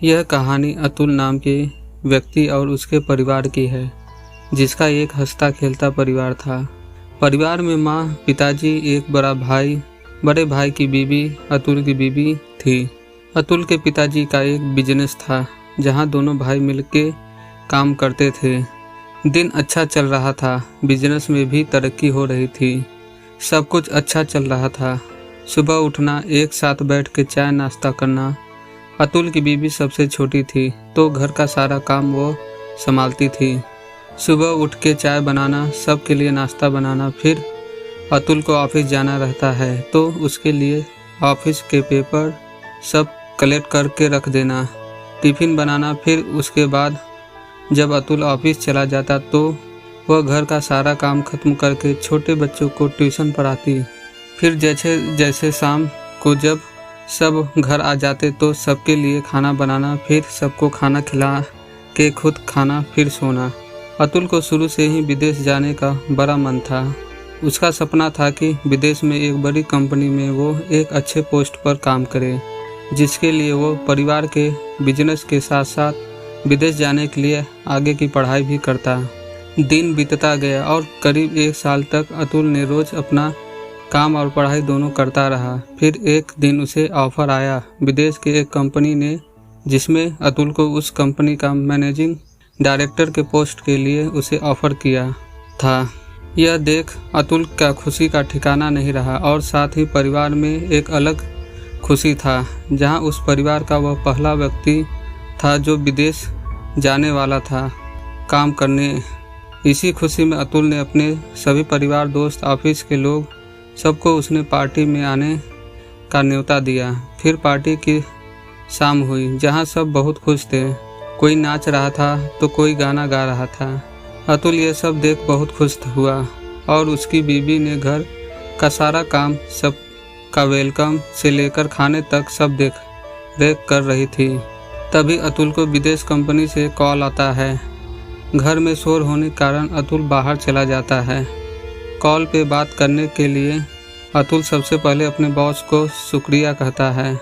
यह कहानी अतुल नाम के व्यक्ति और उसके परिवार की है, जिसका एक हंसता खेलता परिवार था। परिवार में माँ, पिताजी, एक बड़ा भाई, बड़े भाई की बीवी अतुल की बीवी थी। अतुल के पिताजी का एक बिजनेस था जहाँ दोनों भाई मिलके काम करते थे। दिन अच्छा चल रहा था, बिजनेस में भी तरक्की हो रही थी, सब कुछ अच्छा चल रहा था। सुबह उठना, एक साथ बैठ के चाय नाश्ता करना। अतुल की बीवी सबसे छोटी थी तो घर का सारा काम वो संभालती थी। सुबह उठ के चाय बनाना, सबके लिए नाश्ता बनाना, फिर अतुल को ऑफिस जाना रहता है तो उसके लिए ऑफिस के पेपर सब कलेक्ट करके रख देना, टिफ़िन बनाना। फिर उसके बाद जब अतुल ऑफिस चला जाता तो वह घर का सारा काम खत्म करके छोटे बच्चों को ट्यूशन पढ़ाती। फिर जैसे जैसे शाम को जब सब घर आ जाते तो सबके लिए खाना बनाना, फिर सबको खाना खिला के खुद खाना, फिर सोना। अतुल को शुरू से ही विदेश जाने का बड़ा मन था। उसका सपना था कि विदेश में एक बड़ी कंपनी में वो एक अच्छे पोस्ट पर काम करे, जिसके लिए वो परिवार के बिजनेस के साथ साथ विदेश जाने के लिए आगे की पढ़ाई भी करता। दिन बीतता गया और करीब 1 साल तक अतुल ने रोज़ अपना काम और पढ़ाई दोनों करता रहा। फिर एक दिन उसे ऑफ़र आया विदेश के एक कंपनी ने, जिसमें अतुल को उस कंपनी का मैनेजिंग डायरेक्टर के पोस्ट के लिए उसे ऑफ़र किया था। यह देख अतुल का खुशी का ठिकाना नहीं रहा और साथ ही परिवार में एक अलग खुशी था, जहां उस परिवार का वह पहला व्यक्ति था जो विदेश जाने वाला था काम करने। इसी खुशी में अतुल ने अपने सभी परिवार, दोस्त, ऑफिस के लोग, सबको उसने पार्टी में आने का न्योता दिया। फिर पार्टी की शाम हुई जहां सब बहुत खुश थे। कोई नाच रहा था तो कोई गाना गा रहा था। अतुल ये सब देख बहुत खुश हुआ और उसकी बीवी ने घर का सारा काम, सब का वेलकम से लेकर खाने तक सब देख रेख कर रही थी। तभी अतुल को विदेश कंपनी से कॉल आता है। घर में शोर होने के कारण अतुल बाहर चला जाता है। कॉल पे बात करने के लिए अतुल सबसे पहले अपने बॉस को शुक्रिया कहता है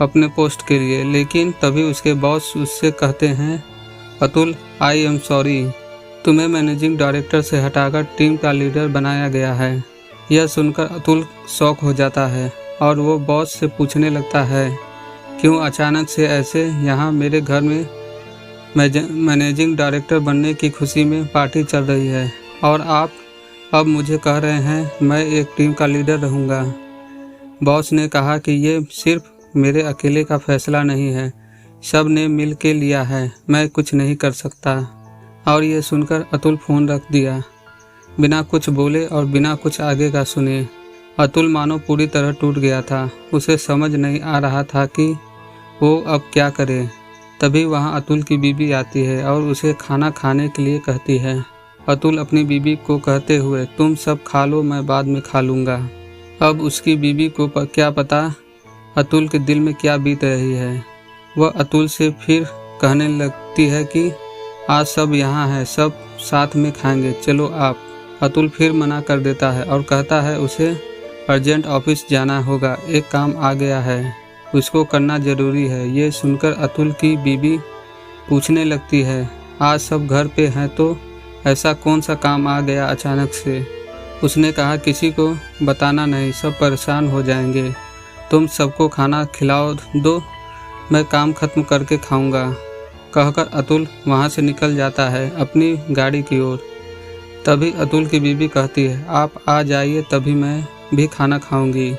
अपने पोस्ट के लिए, लेकिन तभी उसके बॉस उससे कहते हैं, अतुल, आई एम सॉरी, तुम्हें मैनेजिंग डायरेक्टर से हटाकर टीम का लीडर बनाया गया है। यह सुनकर अतुल शॉक हो जाता है और वो बॉस से पूछने लगता है, क्यों अचानक से ऐसे? यहाँ मेरे घर में मैनेजिंग डायरेक्टर बनने की खुशी में पार्टी चल रही है और आप अब मुझे कह रहे हैं मैं एक टीम का लीडर रहूँगा। बॉस ने कहा कि ये सिर्फ मेरे अकेले का फैसला नहीं है, सब ने मिल के लिया है, मैं कुछ नहीं कर सकता। और ये सुनकर अतुल फ़ोन रख दिया, बिना कुछ बोले और बिना कुछ आगे का सुने। अतुल मानो पूरी तरह टूट गया था। उसे समझ नहीं आ रहा था कि वो अब क्या करे। तभी वहाँ अतुल की बीवी आती है और उसे खाना खाने के लिए कहती है। अतुल अपनी बीवी को कहते हुए, तुम सब खा लो, मैं बाद में खा लूँगा। अब उसकी बीवी को क्या पता अतुल के दिल में क्या बीत रही है। वह अतुल से फिर कहने लगती है कि आज सब यहाँ है, सब साथ में खाएंगे, चलो आप। अतुल फिर मना कर देता है और कहता है उसे अर्जेंट ऑफिस जाना होगा, एक काम आ गया है, उसको करना ज़रूरी है। ये सुनकर अतुल की बीवी पूछने लगती है, आज सब घर पे हैं तो ऐसा कौन सा काम आ गया अचानक से? उसने कहा, किसी को बताना नहीं, सब परेशान हो जाएंगे, तुम सबको खाना खिलाओ दो, मैं काम खत्म करके खाऊंगा। कहकर अतुल वहां से निकल जाता है अपनी गाड़ी की ओर। तभी अतुल की बीवी कहती है, आप आ जाइए तभी मैं भी खाना खाऊंगी।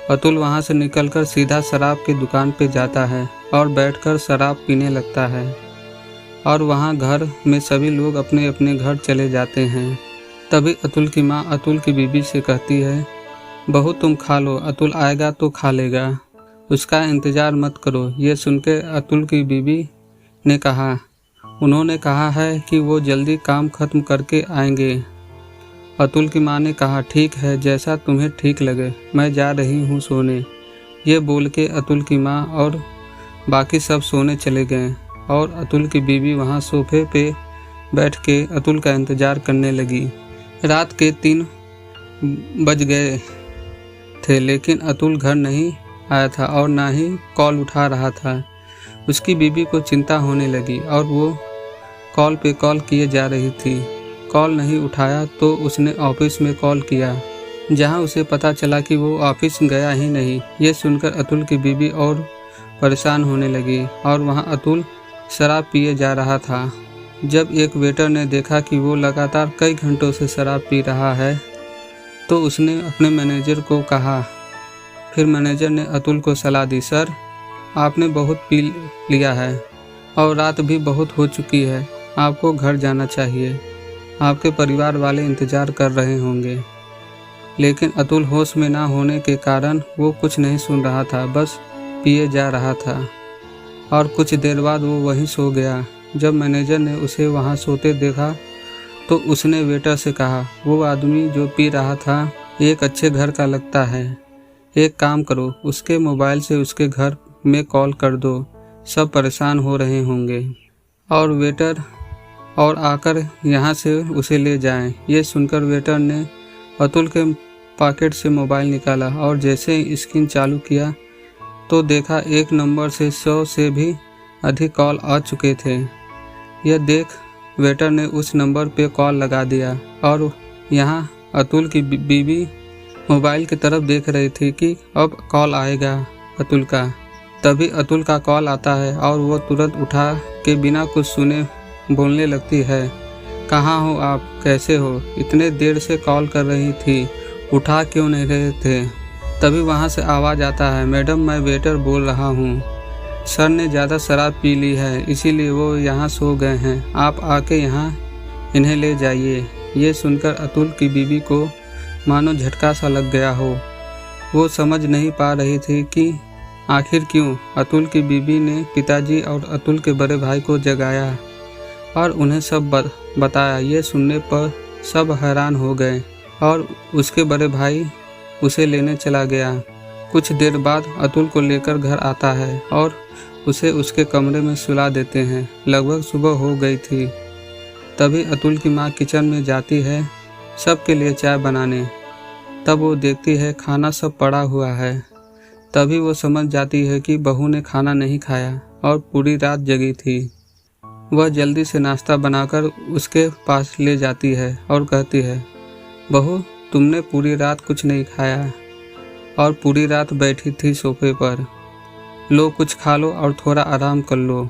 अतुल वहां से निकलकर सीधा शराब की दुकान पे जाता है और बैठकर शराब पीने लगता है और वहां घर में सभी लोग अपने अपने घर चले जाते हैं। तभी अतुल की माँ अतुल की बीवी से कहती है, बहू तुम खा लो, अतुल आएगा तो खा लेगा, उसका इंतज़ार मत करो। ये सुनकर अतुल की बीवी ने कहा, उन्होंने कहा है कि वो जल्दी काम खत्म करके आएंगे। अतुल की माँ ने कहा, ठीक है, जैसा तुम्हें ठीक लगे, मैं जा रही हूँ सोने। ये बोल के अतुल की माँ और बाकी सब सोने चले गए और अतुल की बीवी वहाँ सोफे पे बैठ के अतुल का इंतज़ार करने लगी। रात के 3 बज गए थे लेकिन अतुल घर नहीं आया था और ना ही कॉल उठा रहा था। उसकी बीवी को चिंता होने लगी और वो कॉल पे कॉल किए जा रही थी। कॉल नहीं उठाया तो उसने ऑफिस में कॉल किया, जहां उसे पता चला कि वो ऑफिस गया ही नहीं। ये सुनकर अतुल की बीवी और परेशान होने लगी और वहां अतुल शराब पिए जा रहा था। जब एक वेटर ने देखा कि वो लगातार कई घंटों से शराब पी रहा है तो उसने अपने मैनेजर को कहा। फिर मैनेजर ने अतुल को सलाह दी, सर आपने बहुत पी लिया है और रात भी बहुत हो चुकी है, आपको घर जाना चाहिए, आपके परिवार वाले इंतज़ार कर रहे होंगे। लेकिन अतुल होश में ना होने के कारण वो कुछ नहीं सुन रहा था, बस पिए जा रहा था और कुछ देर बाद वो वहीं सो गया। जब मैनेजर ने उसे वहाँ सोते देखा तो उसने वेटर से कहा, वो आदमी जो पी रहा था एक अच्छे घर का लगता है, एक काम करो उसके मोबाइल से उसके घर में कॉल कर दो, सब परेशान हो रहे होंगे और वेटर और आकर यहाँ से उसे ले जाएं। ये सुनकर वेटर ने अतुल के पॉकेट से मोबाइल निकाला और जैसे ही स्क्रीन चालू किया तो देखा एक नंबर से 100 से भी अधिक कॉल आ चुके थे। यह देख वेटर ने उस नंबर पे कॉल लगा दिया और यहाँ अतुल की बीवी मोबाइल की तरफ देख रही थी कि अब कॉल आएगा अतुल का। तभी अतुल का कॉल आता है और वो तुरंत उठा के बिना कुछ सुने बोलने लगती है, कहाँ हो आप, कैसे हो, इतने देर से कॉल कर रही थी, उठा क्यों नहीं रहे थे। तभी वहाँ से आवाज़ आता है, मैडम मैं वेटर बोल रहा हूँ, सर ने ज़्यादा शराब पी ली है इसीलिए वो यहाँ सो गए हैं, आप आके यहाँ इन्हें ले जाइए। ये सुनकर अतुल की बीवी को मानो झटका सा लग गया हो। वो समझ नहीं पा रही थी कि आखिर क्यों। अतुल की बीवी ने पिताजी और अतुल के बड़े भाई को जगाया और उन्हें सब बताया। ये सुनने पर सब हैरान हो गए और उसके बड़े भाई उसे लेने चला गया। कुछ देर बाद अतुल को लेकर घर आता है और उसे उसके कमरे में सुला देते हैं। लगभग सुबह हो गई थी। तभी अतुल की माँ किचन में जाती है सबके लिए चाय बनाने। तब वो देखती है खाना सब पड़ा हुआ है। तभी वो समझ जाती है कि बहू ने खाना नहीं खाया और पूरी रात जगी थी। वह जल्दी से नाश्ता बनाकर उसके पास ले जाती है और कहती है, बहू तुमने पूरी रात कुछ नहीं खाया और पूरी रात बैठी थी सोफे पर, लो कुछ खा लो और थोड़ा आराम कर लो।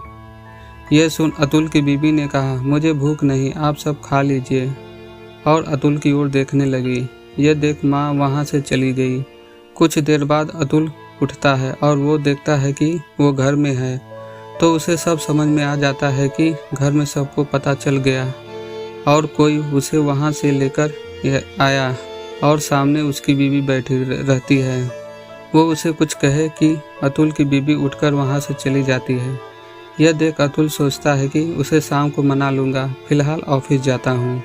यह सुन अतुल की बीवी ने कहा, मुझे भूख नहीं, आप सब खा लीजिए, और अतुल की ओर देखने लगी। यह देख माँ वहाँ से चली गई। कुछ देर बाद अतुल उठता है और वो देखता है कि वो घर में है, तो उसे सब समझ में आ जाता है कि घर में सबको पता चल गया और कोई उसे वहाँ से लेकर आया और सामने उसकी बीवी बैठी रहती है। वो उसे कुछ कहे कि अतुल की बीवी उठकर वहाँ से चली जाती है। यह देख अतुल सोचता है कि उसे शाम को मना लूँगा, फिलहाल ऑफिस जाता हूँ।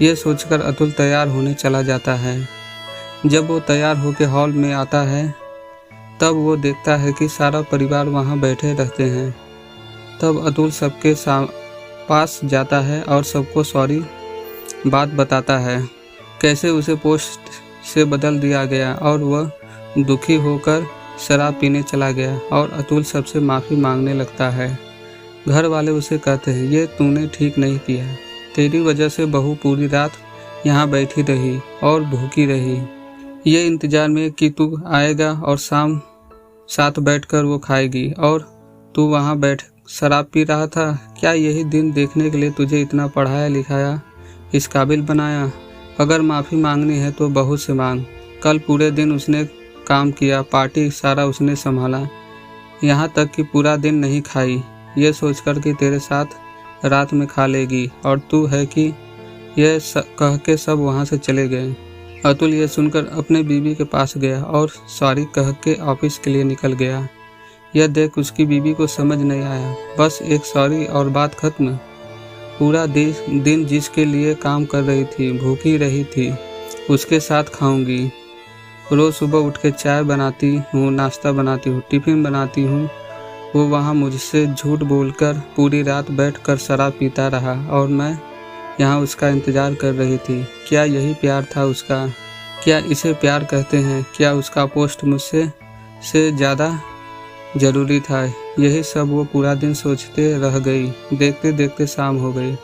ये सोचकर अतुल तैयार होने चला जाता है। जब वो तैयार होकर हॉल में आता है तब वो देखता है कि सारा परिवार वहाँ बैठे रहते हैं। तब अतुल सबके पास जाता है और सबको सॉरी बात बताता है, कैसे उसे पोस्ट से बदल दिया गया और वह दुखी होकर शराब पीने चला गया और अतुल सबसे माफ़ी मांगने लगता है। घर वाले उसे कहते हैं, ये तूने ठीक नहीं किया, तेरी वजह से बहू पूरी रात यहाँ बैठी रही और भूखी रही, ये इंतज़ार में कि तू आएगा और शाम साथ बैठकर वो खाएगी, और तू वहाँ बैठ शराब पी रहा था। क्या यही दिन देखने के लिए तुझे इतना पढ़ाया लिखाया, इस काबिल बनाया? अगर माफ़ी मांगनी है तो बहू से मांग। कल पूरे दिन उसने काम किया, पार्टी सारा उसने संभाला, यहाँ तक कि पूरा दिन नहीं खाई, ये सोचकर कि तेरे साथ रात में खा लेगी, और तू है कि यह कह के सब वहाँ से चले गए। अतुल ये सुनकर अपने बीवी के पास गया और सॉरी कह के ऑफिस के लिए निकल गया। यह देख उसकी बीवी को समझ नहीं आया, बस एक सॉरी और बात खत्म। पूरा दिन जिसके लिए काम कर रही थी, भूखी रही थी, उसके साथ खाऊंगी। रोज़ सुबह उठ के चाय बनाती हूँ, नाश्ता बनाती हूँ, टिफ़िन बनाती हूँ, वो वहाँ मुझसे झूठ बोलकर पूरी रात बैठकर शराब पीता रहा और मैं यहाँ उसका इंतज़ार कर रही थी। क्या यही प्यार था उसका? क्या इसे प्यार कहते हैं? क्या उसका पोस्ट मुझसे ज़्यादा जरूरी था। यही सब वो पूरा दिन सोचते रह गई। देखते देखते शाम हो गई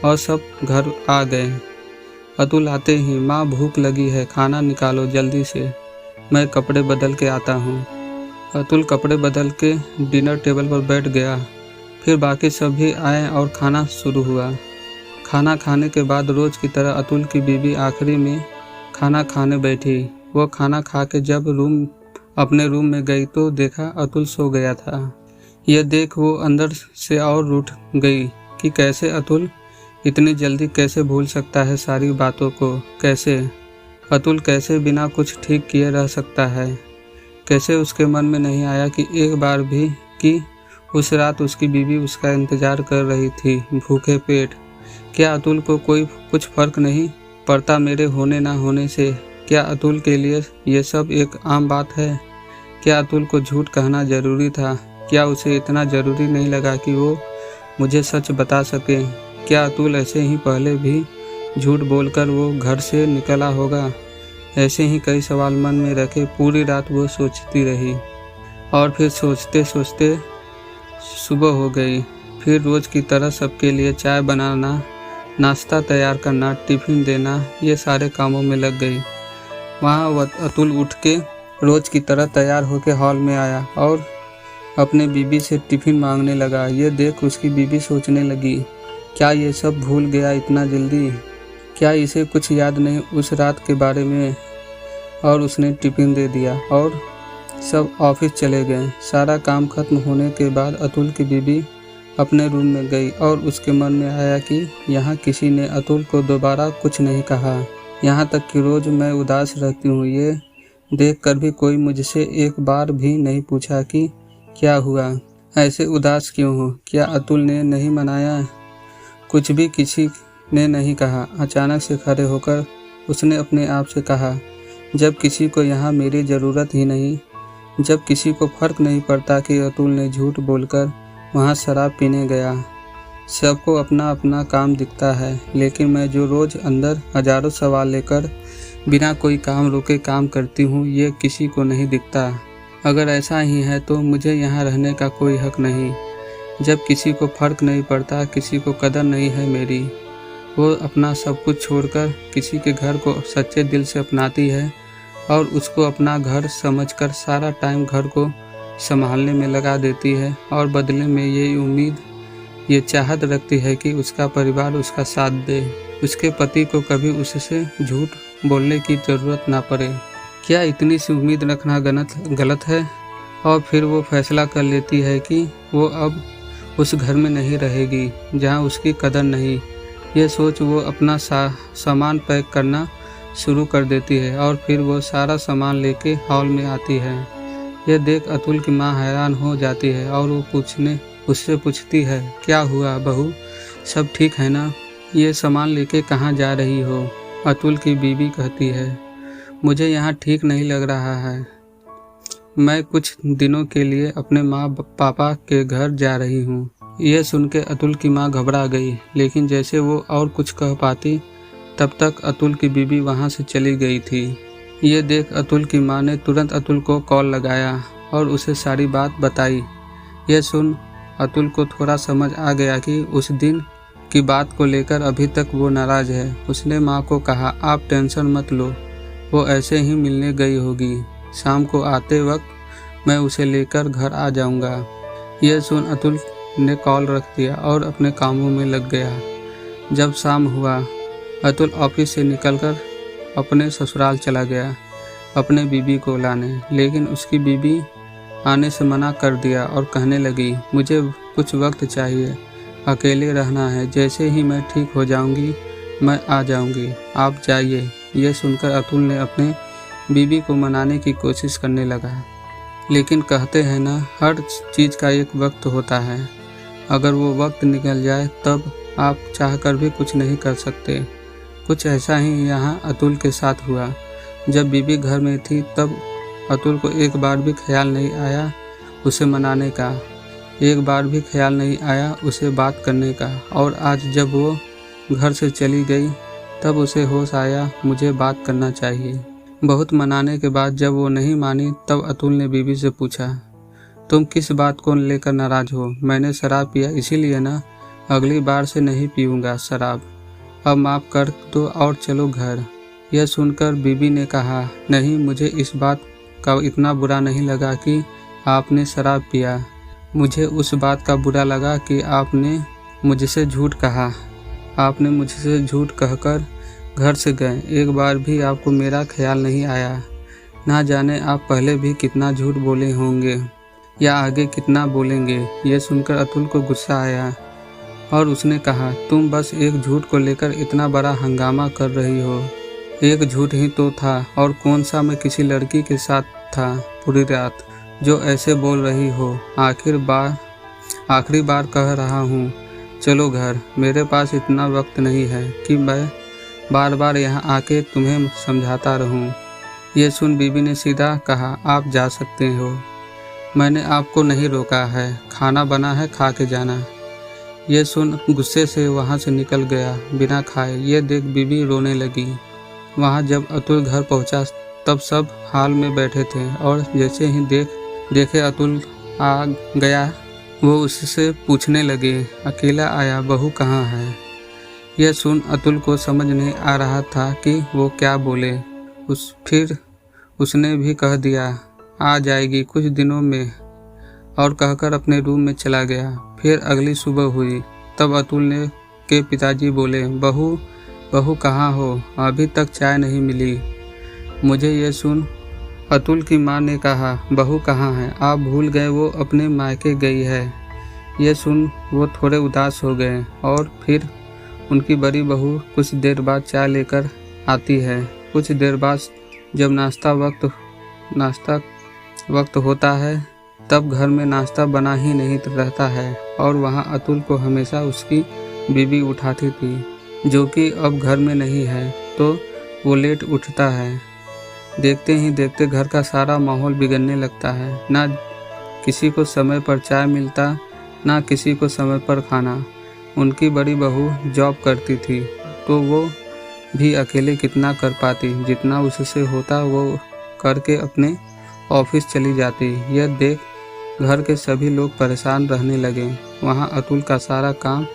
और सब घर आ गए। अतुल आते ही, माँ भूख लगी है, खाना निकालो जल्दी से, मैं कपड़े बदल के आता हूँ। अतुल कपड़े बदल के डिनर टेबल पर बैठ गया। फिर बाकी सभी आए और खाना शुरू हुआ। खाना खाने के बाद रोज की तरह अतुल की बीवी आखिरी में खाना खाने बैठी। वो खाना खा के जब अपने रूम में गई तो देखा अतुल सो गया था। यह देख वो अंदर से और उठ गई कि कैसे अतुल इतनी जल्दी कैसे भूल सकता है सारी बातों को। कैसे अतुल कैसे बिना कुछ ठीक किए रह सकता है। कैसे उसके मन में नहीं आया कि एक बार भी कि उस रात उसकी बीवी उसका इंतजार कर रही थी भूखे पेट। क्या अतुल को कोई कुछ फर्क नहीं पड़ता मेरे होने ना होने से? क्या अतुल के लिए ये सब एक आम बात है? क्या अतुल को झूठ कहना जरूरी था? क्या उसे इतना ज़रूरी नहीं लगा कि वो मुझे सच बता सके? क्या अतुल ऐसे ही पहले भी झूठ बोलकर वो घर से निकला होगा? ऐसे ही कई सवाल मन में रखे पूरी रात वो सोचती रही। और फिर सोचते सोचते सुबह हो गई। फिर रोज़ की तरह सबके लिए चाय बनाना, नाश्ता तैयार करना, टिफ़िन देना, ये सारे कामों में लग गई। वहाँ अतुल उठ के रोज़ की तरह तैयार होकर हॉल में आया और अपने बीबी से टिफ़िन मांगने लगा। ये देख उसकी बीबी सोचने लगी, क्या ये सब भूल गया इतना जल्दी? क्या इसे कुछ याद नहीं उस रात के बारे में? और उसने टिफ़िन दे दिया और सब ऑफिस चले गए। सारा काम खत्म होने के बाद अतुल की बीबी अपने रूम में गई और उसके मन में आया कि यहाँ किसी ने अतुल को दोबारा कुछ नहीं कहा। यहाँ तक कि रोज़ मैं उदास रहती हूँ, ये देखकर भी कोई मुझसे एक बार भी नहीं पूछा कि क्या हुआ, ऐसे उदास क्यों हो? क्या अतुल ने नहीं मनाया? कुछ भी किसी ने नहीं कहा। अचानक से खड़े होकर उसने अपने आप से कहा, जब किसी को यहाँ मेरी ज़रूरत ही नहीं, जब किसी को फ़र्क नहीं पड़ता कि अतुल ने झूठ बोलकर वहाँ शराब पीने गया। सबको अपना अपना काम दिखता है, लेकिन मैं जो रोज़ अंदर हज़ारों सवाल लेकर बिना कोई काम रोके काम करती हूँ, ये किसी को नहीं दिखता। अगर ऐसा ही है तो मुझे यहाँ रहने का कोई हक नहीं। जब किसी को फ़र्क नहीं पड़ता, किसी को कदर नहीं है मेरी, वो अपना सब कुछ छोड़कर किसी के घर को सच्चे दिल से अपनाती है और उसको अपना घर समझकर सारा टाइम घर को संभालने में लगा देती है और बदले में ये उम्मीद, ये चाहत रखती है कि उसका परिवार उसका साथ दे, उसके पति को कभी उससे झूठ बोलने की ज़रूरत ना पड़े। क्या इतनी सी उम्मीद रखना गलत है? और फिर वो फैसला कर लेती है कि वो अब उस घर में नहीं रहेगी जहाँ उसकी कदर नहीं। ये सोच वो अपना सामान पैक करना शुरू कर देती है और फिर वो सारा सामान लेके हॉल में आती है। यह देख अतुल की माँ हैरान हो जाती है और वो उससे पूछती है, क्या हुआ बहू, सब ठीक है ना? ये सामान लेके कहाँ जा रही हो? अतुल की बीवी कहती है, मुझे यहाँ ठीक नहीं लग रहा है, मैं कुछ दिनों के लिए अपने माँ पापा के घर जा रही हूँ। यह सुन के अतुल की माँ घबरा गई, लेकिन जैसे वो और कुछ कह पाती तब तक अतुल की बीवी वहाँ से चली गई थी। ये देख अतुल की माँ ने तुरंत अतुल को कॉल लगाया और उसे सारी बात बताई। यह सुन अतुल को थोड़ा समझ आ गया कि उस दिन की बात को लेकर अभी तक वो नाराज़ है। उसने माँ को कहा, आप टेंशन मत लो, वो ऐसे ही मिलने गई होगी, शाम को आते वक्त मैं उसे लेकर घर आ जाऊंगा। यह सुन अतुल ने कॉल रख दिया और अपने कामों में लग गया। जब शाम हुआ, अतुल ऑफिस से निकलकर अपने ससुराल चला गया अपने बीबी को लाने, लेकिन उसकी बीबी आने से मना कर दिया और कहने लगी, मुझे कुछ वक्त चाहिए, अकेले रहना है, जैसे ही मैं ठीक हो जाऊंगी मैं आ जाऊंगी, आप जाइए। यह सुनकर अतुल ने अपने बीबी को मनाने की कोशिश करने लगा, लेकिन कहते हैं ना, हर चीज़ का एक वक्त होता है, अगर वो वक्त निकल जाए तब आप चाहकर भी कुछ नहीं कर सकते। कुछ ऐसा ही यहाँ अतुल के साथ हुआ। जब बीबी घर में थी तब अतुल को एक बार भी ख्याल नहीं आया उसे मनाने का, एक बार भी ख्याल नहीं आया उसे बात करने का, और आज जब वो घर से चली गई तब उसे होश आया, मुझे बात करना चाहिए। बहुत मनाने के बाद जब वो नहीं मानी तब अतुल ने बीबी से पूछा, तुम किस बात को लेकर नाराज हो? मैंने शराब पिया इसीलिए ना। अगली बार से नहीं पीऊँगा शराब। अब माफ़ कर दो और चलो घर। यह सुनकर बीबी ने कहा, नहीं, मुझे इस बात का इतना बुरा नहीं लगा कि आपने शराब पिया। मुझे उस बात का बुरा लगा कि आपने मुझसे झूठ कहा। आपने मुझसे झूठ कहकर घर से गए। एक बार भी आपको मेरा ख्याल नहीं आया। ना जाने आप पहले भी कितना झूठ बोले होंगे या आगे कितना बोलेंगे। ये सुनकर अतुल को गुस्सा आया और उसने कहा, तुम बस एक झूठ को लेकर इतना बड़ा हंगामा कर रही हो। एक झूठ ही तो था और कौन सा मैं किसी लड़की के साथ था पूरी रात जो ऐसे बोल रही हो। आखिरी बार कह रहा हूँ, चलो घर। मेरे पास इतना वक्त नहीं है कि मैं बार बार यहाँ आके तुम्हें समझाता रहूँ। ये सुन बीबी ने सीधा कहा, आप जा सकते हो। मैंने आपको नहीं रोका है। खाना बना है, खा के जाना। ये सुन गुस्से से वहाँ से निकल गया बिना खाए। ये देख बीबी रोने लगी। वहाँ जब अतुल घर पहुँचा तब सब हाल में बैठे थे और जैसे ही देखे अतुल आ गया वो उससे पूछने लगे, अकेला आया, बहू कहाँ है? यह सुन अतुल को समझ नहीं आ रहा था कि वो क्या बोले। फिर उसने भी कह दिया, आ जाएगी कुछ दिनों में, और कहकर अपने रूम में चला गया। फिर अगली सुबह हुई तब अतुल के पिताजी बोले, बहू कहाँ हो? अभी तक चाय नहीं मिली मुझे। ये सुन अतुल की माँ ने कहा, बहू कहाँ है? आप भूल गए, वो अपने मायके गई है। ये सुन वो थोड़े उदास हो गए और फिर उनकी बड़ी बहू कुछ देर बाद चाय लेकर आती है। कुछ देर बाद जब नाश्ता वक्त होता है तब घर में नाश्ता बना ही नहीं रहता है और वहाँ अतुल को हमेशा उसकी बीबी उठाती थी, जो कि अब घर में नहीं है तो वो लेट उठता है। देखते ही देखते घर का सारा माहौल बिगड़ने लगता है। ना किसी को समय पर चाय मिलता, ना किसी को समय पर खाना। उनकी बड़ी बहू जॉब करती थी तो वो भी अकेले कितना कर पाती। जितना उससे होता वो करके अपने ऑफिस चली जाती। यह देख घर के सभी लोग परेशान रहने लगे। वहाँ अतुल का सारा काम,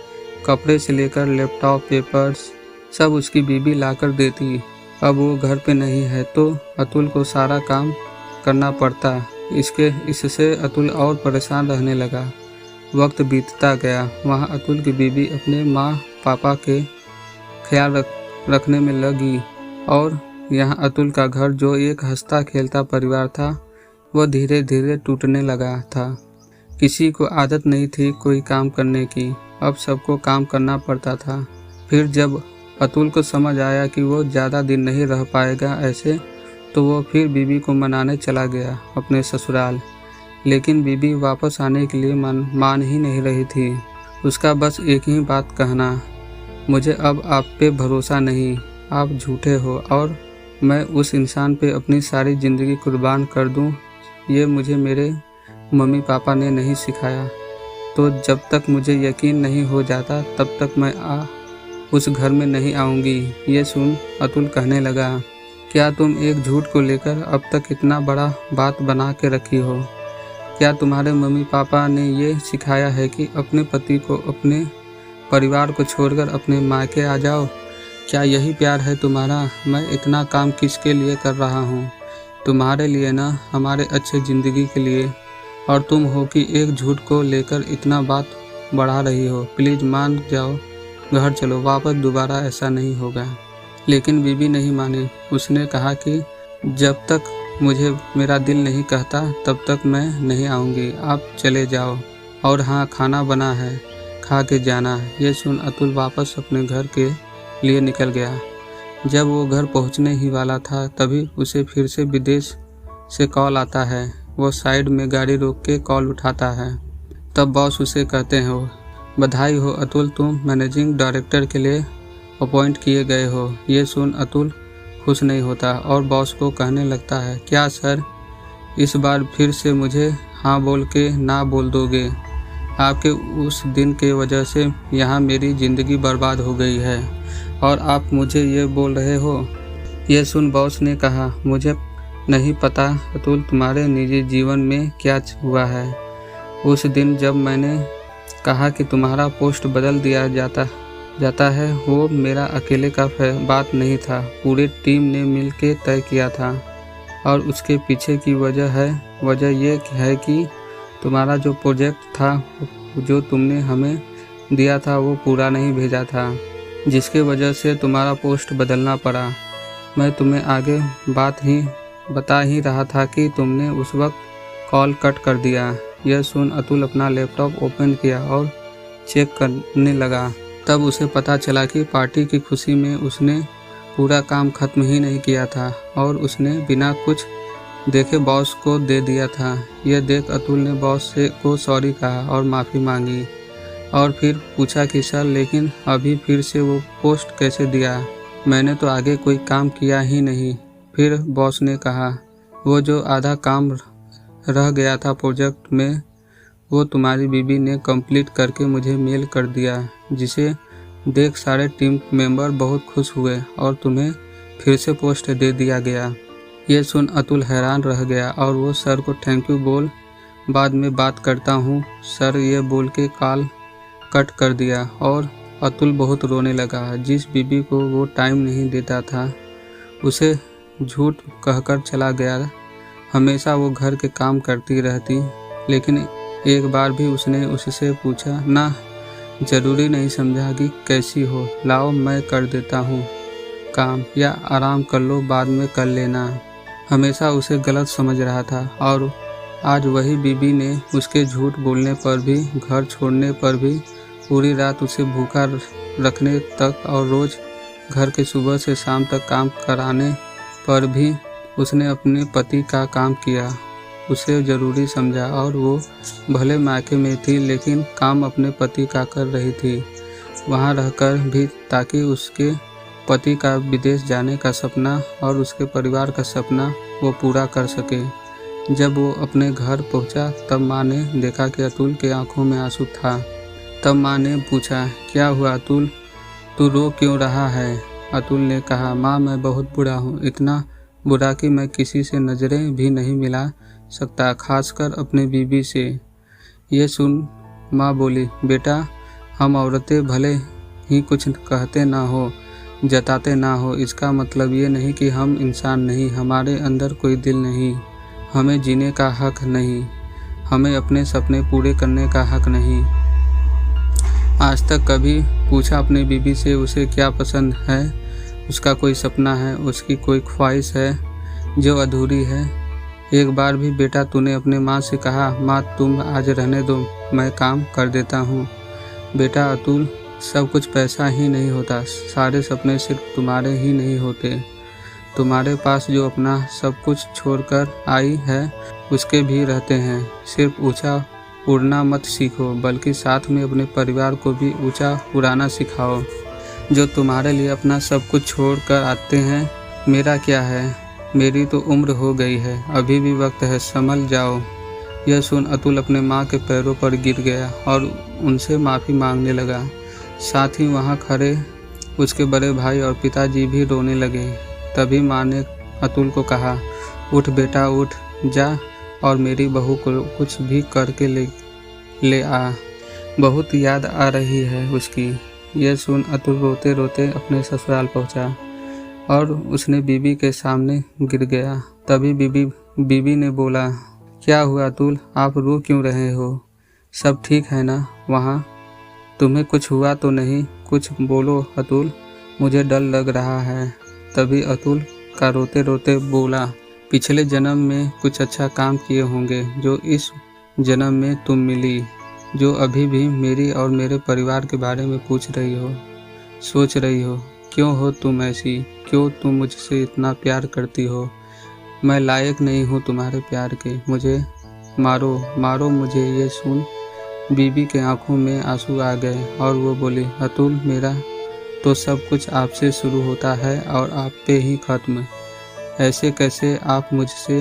कपड़े से लेकर लैपटॉप, पेपर्स सब उसकी बीबी लाकर देती। अब वो घर पे नहीं है तो अतुल को सारा काम करना पड़ता। इससे अतुल और परेशान रहने लगा। वक्त बीतता गया। वहाँ अतुल की बीबी अपने माँ पापा के ख्याल रखने में लगी और यहाँ अतुल का घर, जो एक हंसता खेलता परिवार था, वह धीरे धीरे टूटने लगा था। किसी को आदत नहीं थी कोई काम करने की। अब सबको काम करना पड़ता था। फिर जब अतुल को समझ आया कि वो ज़्यादा दिन नहीं रह पाएगा ऐसे, तो वो फिर बीबी को मनाने चला गया अपने ससुराल। लेकिन बीबी वापस आने के लिए मान ही नहीं रही थी। उसका बस एक ही बात कहना, मुझे अब आप पे भरोसा नहीं, आप झूठे हो और मैं उस इंसान पे अपनी सारी ज़िंदगी कुर्बान कर दूं, ये मुझे मेरे मम्मी पापा ने नहीं सिखाया। तो जब तक मुझे यकीन नहीं हो जाता तब तक मैं उस घर में नहीं आऊँगी। ये सुन अतुल कहने लगा, क्या तुम एक झूठ को लेकर अब तक इतना बड़ा बात बना के रखी हो? क्या तुम्हारे मम्मी पापा ने ये सिखाया है कि अपने पति को, अपने परिवार को छोड़कर अपने मायके आ जाओ? क्या यही प्यार है तुम्हारा? मैं इतना काम किसके लिए कर रहा हूँ? तुम्हारे लिए ना, हमारे अच्छे ज़िंदगी के लिए। और तुम हो कि एक झूठ को लेकर इतना बात बढ़ा रही हो। प्लीज़ मान जाओ, घर चलो, वापस दोबारा ऐसा नहीं होगा। लेकिन बीबी नहीं मानी। उसने कहा कि जब तक मुझे मेरा दिल नहीं कहता तब तक मैं नहीं आऊँगी, आप चले जाओ। और हाँ, खाना बना है, खा के जाना। ये सुन अतुल वापस अपने घर के लिए निकल गया। जब वो घर पहुंचने ही वाला था तभी उसे फिर से विदेश से कॉल आता है। वो साइड में गाड़ी रोक के कॉल उठाता है। तब बॉस उसे कहते हो, बधाई हो अतुल, तुम मैनेजिंग डायरेक्टर के लिए अपॉइंट किए गए हो। ये सुन अतुल खुश नहीं होता और बॉस को कहने लगता है, क्या सर, इस बार फिर से मुझे हाँ बोल के ना बोल दोगे? आपके उस दिन के वजह से यहाँ मेरी ज़िंदगी बर्बाद हो गई है और आप मुझे ये बोल रहे हो? ये सुन बॉस ने कहा, मुझे नहीं पता अतुल तुम्हारे निजी जीवन में क्या हुआ है, उस दिन जब मैंने कहा कि तुम्हारा पोस्ट बदल दिया जाता है, वो मेरा अकेले का बात नहीं था, पूरी टीम ने मिल के तय किया था। और उसके पीछे की वजह ये है कि तुम्हारा जो प्रोजेक्ट था, जो तुमने हमें दिया था, वो पूरा नहीं भेजा था, जिसके वजह से तुम्हारा पोस्ट बदलना पड़ा। मैं तुम्हें आगे बता ही रहा था कि तुमने उस वक्त कॉल कट कर दिया। यह सुन अतुल अपना लैपटॉप ओपन किया और चेक करने लगा। तब उसे पता चला कि पार्टी की खुशी में उसने पूरा काम खत्म ही नहीं किया था और उसने बिना कुछ देखे बॉस को दे दिया था। यह देख अतुल ने बॉस को सॉरी कहा और माफ़ी मांगी और फिर पूछा कि सर, लेकिन अभी फिर से वो पोस्ट कैसे दिया? मैंने तो आगे कोई काम किया ही नहीं। फिर बॉस ने कहा, वो जो आधा काम रह गया था प्रोजेक्ट में, वो तुम्हारी बीबी ने कंप्लीट करके मुझे मेल कर दिया, जिसे देख सारे टीम मेंबर बहुत खुश हुए और तुम्हें फिर से पोस्ट दे दिया गया। ये सुन अतुल हैरान रह गया और वो सर को थैंक यू बोल बाद में बात करता हूँ सर, ये बोल के कॉल कट कर दिया और अतुल बहुत रोने लगा। जिस बीबी को वो टाइम नहीं देता था, उसे झूठ कहकर चला गया। हमेशा वो घर के काम करती रहती, लेकिन एक बार भी उसने उससे पूछा ना, ज़रूरी नहीं समझा कि कैसी हो, लाओ मैं कर देता हूँ काम, या आराम कर लो बाद में कर लेना। हमेशा उसे गलत समझ रहा था और आज वही बीबी ने उसके झूठ बोलने पर भी, घर छोड़ने पर भी, पूरी रात उसे भूखा रखने तक और रोज़ घर के सुबह से शाम तक काम कराने पर भी उसने अपने पति का काम किया, उसे ज़रूरी समझा। और वो भले मायके में थी, लेकिन काम अपने पति का कर रही थी वहाँ रहकर भी, ताकि उसके पति का विदेश जाने का सपना और उसके परिवार का सपना वो पूरा कर सके। जब वो अपने घर पहुँचा तब माँ ने देखा कि अतुल के आंखों में आंसू था। तब माँ ने पूछा, क्या हुआ अतुल, तू रो क्यों रहा है? अतुल ने कहा, माँ मैं बहुत बुरा हूँ, इतना बुरा कि मैं किसी से नज़रें भी नहीं मिला सकता, खासकर अपने बीबी से। ये सुन माँ बोली, बेटा हम औरतें भले ही कुछ कहते ना हो, जताते ना हो, इसका मतलब ये नहीं कि हम इंसान नहीं, हमारे अंदर कोई दिल नहीं, हमें जीने का हक नहीं, हमें अपने सपने पूरे करने का हक नहीं। आज तक कभी पूछा अपनी बीबी से उसे क्या पसंद है, उसका कोई सपना है, उसकी कोई ख्वाहिश है जो अधूरी है? एक बार भी बेटा तूने अपने माँ से कहा, माँ तुम आज रहने दो, मैं काम कर देता हूँ? बेटा अतुल, सब कुछ पैसा ही नहीं होता, सारे सपने सिर्फ तुम्हारे ही नहीं होते। तुम्हारे पास जो अपना सब कुछ छोड़कर आई है, उसके भी रहते हैं। सिर्फ ऊंचा उड़ना मत सीखो, बल्कि साथ में अपने परिवार को भी ऊंचा उड़ाना सिखाओ। जो तुम्हारे लिए अपना सब कुछ छोड़ कर आते हैं, मेरा क्या है, मेरी तो उम्र हो गई है, अभी भी वक्त है, संभल जाओ। यह सुन अतुल अपने माँ के पैरों पर गिर गया और उनसे माफ़ी मांगने लगा। साथ ही वहाँ खड़े उसके बड़े भाई और पिताजी भी रोने लगे। तभी माँ ने अतुल को कहा, उठ बेटा उठ, जा और मेरी बहू को कुछ भी करके ले आ, बहुत याद आ रही है उसकी। यह सुन अतुल रोते रोते अपने ससुराल पहुंचा और उसने बीबी के सामने गिर गया। तभी बीबी ने बोला, क्या हुआ अतुल, आप रो क्यों रहे हो? सब ठीक है ना वहाँ? तुम्हें कुछ हुआ तो नहीं? कुछ बोलो अतुल, मुझे डर लग रहा है। तभी अतुल का रोते रोते बोला, पिछले जन्म में कुछ अच्छा काम किए होंगे जो इस जन्म में तुम मिली, जो अभी भी मेरी और मेरे परिवार के बारे में पूछ रही हो, सोच रही हो। क्यों हो तुम ऐसी? क्यों तुम मुझसे इतना प्यार करती हो? मैं लायक नहीं हूँ तुम्हारे प्यार के, मुझे मारो मुझे। ये सुन बीबी के आंखों में आंसू आ गए और वो बोली, अतुल मेरा तो सब कुछ आपसे शुरू होता है और आप पे ही खत्म। ऐसे कैसे आप मुझसे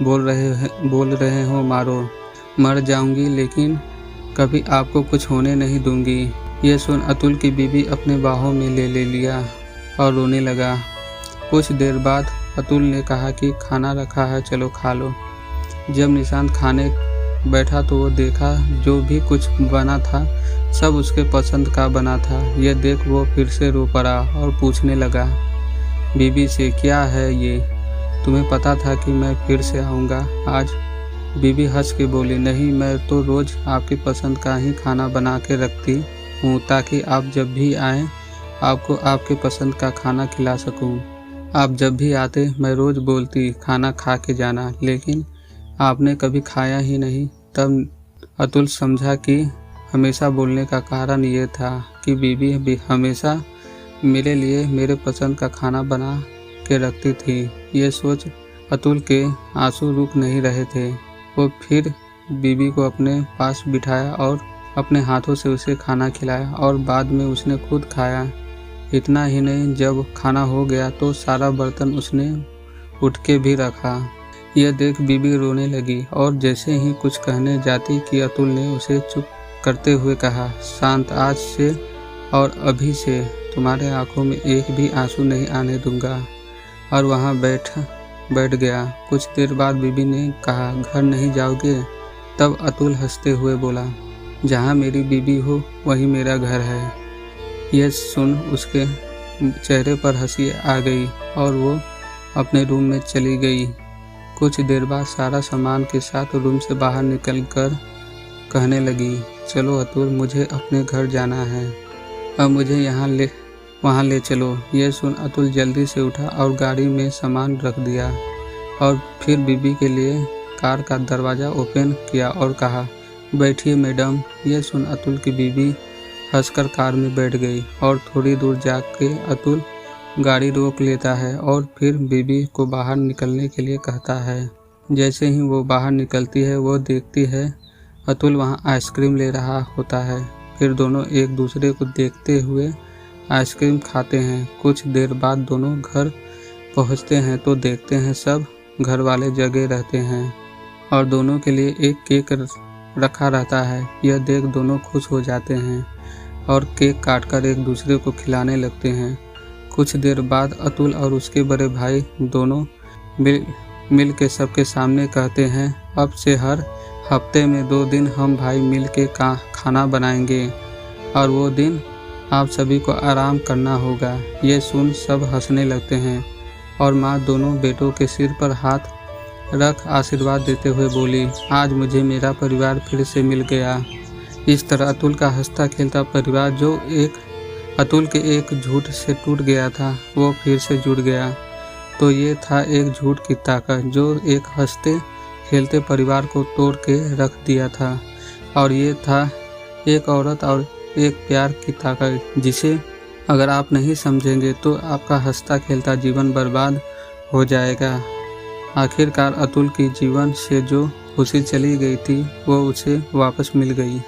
बोल रहे हो? मारो, मर जाऊंगी लेकिन कभी आपको कुछ होने नहीं दूंगी। ये सुन अतुल की बीबी अपने बाहों में ले लिया और रोने लगा। कुछ देर बाद अतुल ने कहा कि खाना रखा है, चलो खा लो। जब निशांत खाने बैठा तो वो देखा जो भी कुछ बना था सब उसके पसंद का बना था। यह देख वो फिर से रो पड़ा और पूछने लगा बीबी से, क्या है ये? तुम्हें पता था कि मैं फिर से आऊँगा आज? बीबी हंस के बोली, नहीं, मैं तो रोज़ आपकी पसंद का ही खाना बना के रखती हूँ ताकि आप जब भी आएँ आपको आपके पसंद का खाना खिला सकूँ। आप जब भी आते मैं रोज़ बोलती खाना खा के जाना, लेकिन आपने कभी खाया ही नहीं। तब अतुल समझा कि हमेशा बोलने का कारण ये था कि बीबी भी हमेशा मेरे लिए मेरे पसंद का खाना बना के रखती थी। ये सोच अतुल के आंसू रुक नहीं रहे थे। वो फिर बीबी को अपने पास बिठाया और अपने हाथों से उसे खाना खिलाया और बाद में उसने खुद खाया। इतना ही नहीं, जब खाना हो गया तो सारा बर्तन उसने उठ के भी रखा। यह देख बीबी रोने लगी और जैसे ही कुछ कहने जाती कि अतुल ने उसे चुप करते हुए कहा, शांत, आज से और अभी से तुम्हारे आंखों में एक भी आंसू नहीं आने दूंगा। और वहाँ बैठ गया। कुछ देर बाद बीबी ने कहा, घर नहीं जाओगे? तब अतुल हंसते हुए बोला, जहाँ मेरी बीबी हो वही मेरा घर है। यह सुन उसके चेहरे पर हंसी आ गई और वो अपने रूम में चली गई। कुछ देर बाद सारा सामान के साथ रूम से बाहर निकलकर कहने लगी, चलो अतुल, मुझे अपने घर जाना है, अब मुझे वहाँ ले चलो। यह सुन अतुल जल्दी से उठा और गाड़ी में सामान रख दिया और फिर बीबी के लिए कार का दरवाज़ा ओपन किया और कहा, बैठिए मैडम। यह सुन अतुल की बीबी हंसकर कार में बैठ गई और थोड़ी दूर जाके अतुल गाड़ी रोक लेता है और फिर बीबी को बाहर निकलने के लिए कहता है। जैसे ही वो बाहर निकलती है वो देखती है अतुल वहाँ आइसक्रीम ले रहा होता है। फिर दोनों एक दूसरे को देखते हुए आइसक्रीम खाते हैं। कुछ देर बाद दोनों घर पहुँचते हैं तो देखते हैं सब घर वाले जगे रहते हैं और दोनों के लिए एक केक रखा रहता है। यह देख दोनों खुश हो जाते हैं और केक काटकर एक दूसरे को खिलाने लगते हैं। कुछ देर बाद अतुल और उसके बड़े भाई दोनों मिल के सबके सामने कहते हैं, अब से हर हफ्ते में 2 दिन हम भाई मिल के खाना बनाएंगे और वो दिन आप सभी को आराम करना होगा। ये सुन सब हंसने लगते हैं और माँ दोनों बेटों के सिर पर हाथ रख आशीर्वाद देते हुए बोली, आज मुझे मेरा परिवार फिर से मिल गया। इस तरह अतुल का हंसता खेलता परिवार जो अतुल के एक झूठ से टूट गया था वो फिर से जुड़ गया। तो ये था एक झूठ की ताकत जो एक हंसते खेलते परिवार को तोड़ के रख दिया था। और ये था एक औरत और एक प्यार की ताकत जिसे अगर आप नहीं समझेंगे तो आपका हंसता खेलता जीवन बर्बाद हो जाएगा। आखिरकार अतुल की जीवन से जो खुशी चली गई थी वो उसे वापस मिल गई।